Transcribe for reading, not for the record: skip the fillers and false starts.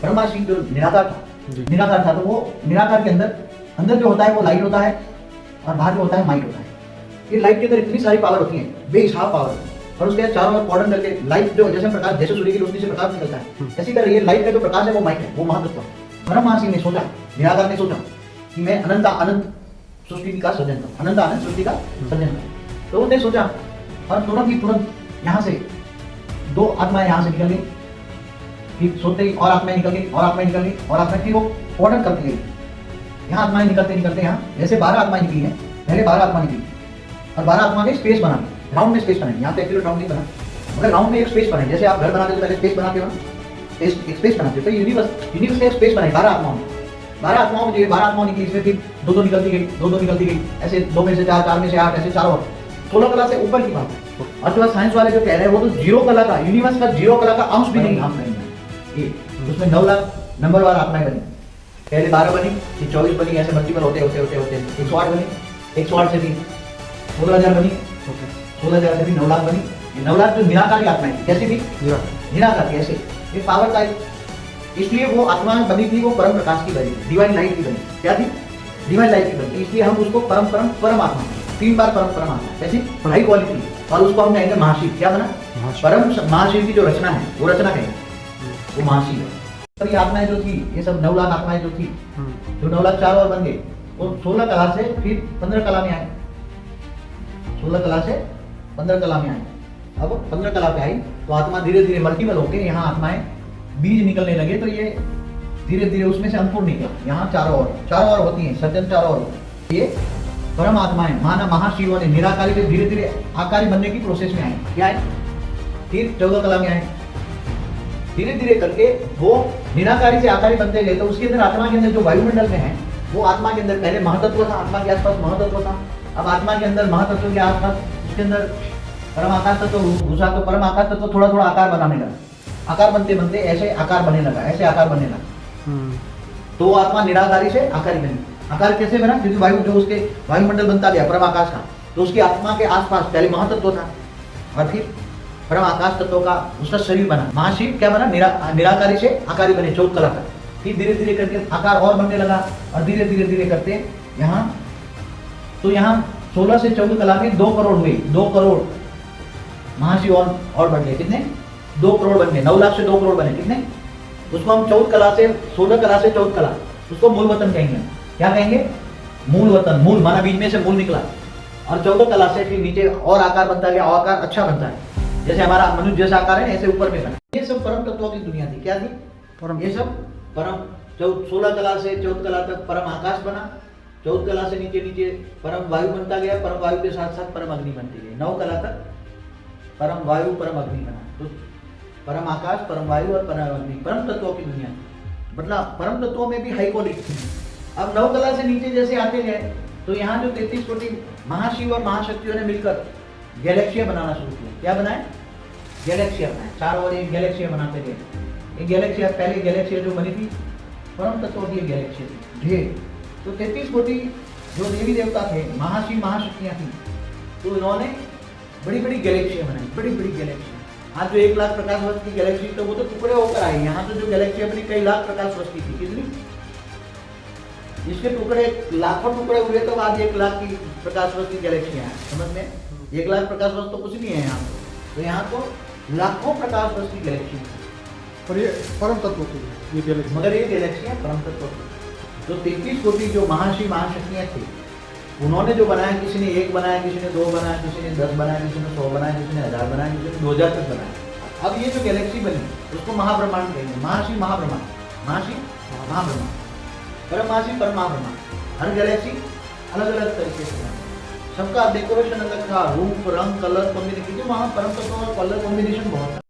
ब्रह्माशी जो निराकार था तो वो निराकार के अंदर जो होता है वो लाइट होता है और बाहर जो होता है माइट होता है। ये लाइट के अंदर इतनी सारी पावर होती है, बेहिसाब पावर होती है, और उसके चारों ओर कॉर्डन करके लाइट जो जैसे प्रकाश, जैसे सूर्य की रोशनी से प्रकाश निकलता है, इसी तरह ये लाइट का जो प्रकाश है वो माइट है, वो महातत्व है। ब्रह्माशी ने सोचा, निराकार ने सोचा कि मैं अनंत सृष्टि का सृजन करूं, अनंत सृष्टि का सृजन करूं। तो उसने सोचा और तुरंत यहाँ से दो आत्माएं यहाँ से निकल गई, फिर सोते ही और आत्माएं निकल गई और आत्माएं निकल गई और आत्माएं, फिर वो ऑर्डर करती गई। यहाँ आत्माएं निकलते यहाँ जैसे 12 आत्माएं निकली हैं, पहले 12 आत्मा निकली और 12 आत्मा के स्पेस बना, राउंड में स्पेस बनाए। यहाँ पे एक्चुअली राउंड नहीं बना, मगर राउंड में एक स्पेस बनाए। जैसे आप घर बनाते हो पहले स्पेस बनाते हो, एक स्पेस बनाते हो, तो यूनिवर्स एक स्पेस बनाए 12 आत्माओं में। 12 आत्माओं में 12 आत्माओं निकली, इसमें फिर दो निकलती गई, ऐसे 2 में से 4, 4 में से 8, ऐसे चारों 16 कला से ऊपर की बात है। और जो साइंस वाले जो कह रहे हैं वो तो 0 कला का, यूनिवर्स का 0 कला का अंश भी नहीं, उसमें 9 लाख नंबरवार आत्माएं बनी। पहले 12 बनी, फिर 24 बनी, ऐसे मल्टीपल होते 108 बनी, 108 से भी 16,000 बनी, 16,000 से भी 9 लाख बनी। ये 9 लाख जो निराकार की आत्माएं कैसी भी निराकार की, ऐसे ये पावर का, इसलिए वो आत्मा बनी थी, वो परम प्रकाश की बनी, डिवाइन लाइट की बनी। क्या थी? डिवाइन लाइट की बनी, इसलिए हम उसको परम आत्मा, 3 बार परम आत्मा, कैसी हाई क्वालिटी, और उसको हम कहेंगे महाशिव। क्या बना? परम महाशिव की जो रचना है वो रचना कहेंगे, वो महाशिव है। तो ये आत्माएं जो थी, ये सब 9 लाख आत्माएं जो थी, जो 9 लाख 4 और बन गए, वो 16 कला से फिर 15 कला में आए, 16 कला से 15 कला में आए। अब 15 कला पे आई तो आत्मा धीरे धीरे मल्टीपल होके यहाँ आत्माएं बीज निकलने लगे, तो ये धीरे धीरे उसमें से अंकुर निकला। यहाँ चारों ओर होती हैं, सज्जन चारों ओर। ये परम आत्माएं माना महाशिवों ने निराकारी से धीरे धीरे आकारी बनने की प्रोसेस में आए। क्या है? फिर 14 कला में आए, धीरे धीरे करके वो निराकारी से आकारी बनते गए। तो उसके अंदर आत्मा के अंदर जो वायुमंडल में है, वो आत्मा के अंदर पहले महातत्व था, आत्मा के आसपास महातत्व था। अब आत्मा के अंदर महातत्व के आसपास उसके अंदर परम आकाश तत्व घुसा, तो परम आकाश तत्व थोड़ा थोड़ा आकार बनाने लगा। आकार बनते बनते ऐसे आकार बनने लगा, ऐसे आकार बनने लगा। तो वो आत्मा निराकारी से आकारी बनी। आकार कैसे बना? क्योंकि वायु जो उसके वायुमंडल बनता गया परम आकाश का, तो उसकी आत्मा के आसपास पहले महातत्व था और फिर परम आकाश तत्व का उसका शरीर बना। महाशिव क्या बना? निराकारी से आकारी बने 14 कला तक। फिर धीरे धीरे करके आकार और बनने लगा और धीरे धीरे करते यहाँ, तो यहाँ 16 से 14 कला में 2 करोड़ हुए, 2 करोड़ महाशिव और बढ़ गए। कितने? 2 करोड़ बन गए। 9 लाख से 2 करोड़ बने। कितने? उसको हम 14 कला से 16 कला से 14 कला, उसको मूल वतन कहेंगे। क्या कहेंगे? मूल वतन। मूल माना बीज में से मूल निकला, और 14 कला से फिर नीचे और आकार बनता गया, और आकार अच्छा बनता है। जैसे हमारा मनुष्य जैसा आकार है, ऐसे ऊपर में बना। ये सब परम तत्वों की दुनिया थी। क्या थी? परम। ये सब परम। 16 कला से 14 कला तक परम आकाश बना, 14 कला से नीचे परम वायु बनता गया, परम वायु के साथ साथ परम अग्नि बनती गई। 9 कला तक परम वायु परम अग्नि बना। तो परम आकाश, परम वायु और परम अग्नि, परम तत्वों की दुनिया। मतलब परम तत्वों में भी हाई क्वालिटी। अब 9 कला से नीचे जैसे आते गए, तो यहाँ जो 33 कोटि महाशिव और महाशक्तियों ने मिलकर गैलेक्सिया बनाना शुरू किया। क्या बनाए? गैलेक्सिया बनाए। चारों ओर एक गैलेक्सिया बनाते गए। एक गैलेक्सिया, पहले गैलेक्सिया जो बनी थी परम तत्वों की गैलेक्सिया थी ढेर। तो 33 कोटि जो देवी देवता थे, महाशिव महाशक्तियाँ थी, तो उन्होंने बड़ी बड़ी गैलेक्सिया बनाई, बड़ी बड़ी गैलेक्सिया। आज जो 1 लाख प्रकाश वर्ष की गैलेक्सी, तो वो तो टुकड़े होकर आई। यहाँ तो जो गैलेक्सिया बनी कई लाख प्रकाश वर्ष की थी। कितनी? इसके टुकड़े लाखों टुकड़े हुए, तो आज 1 लाख की प्रकाश वर्ष की गैलेक्सियाँ हैं। समझ में? 1 लाख प्रकाश वर्ष तो कुछ नहीं है यहाँ तो यहाँ तो लाखों प्रकाश वर्ष की गैलेक्सी। और ये परम तत्व की ये गैलेक्सी, मगर ये गैलेक्सी है परम तत्व की। जो 33 कोटि जो महाशिव महाशक्तियाँ थी, उन्होंने जो बनाया, किसी ने 1 बनाया, किसी ने 2 बनाया, किसी ने 10 बनाया, किसी ने 100 बनाया, किसी ने 1000 बनाया, किसी ने 2000 तक बनाया। अब ये जो गैलेक्सी बनी, उसको महाब्रह्मांड कहेंगे। महाशिव महाब्रह्मांड, महाशिव महाब्रह्मांड, परम महाशिव परम महाब्रह्मांड। हर गैलेक्सी अलग अलग तरीके से बनी, सबका डेकोरेशन अलग था, रूप रंग कलर कॉम्बिनेशन। वहाँ परम तत्व और कलर कॉम्बिनेशन बहुत था।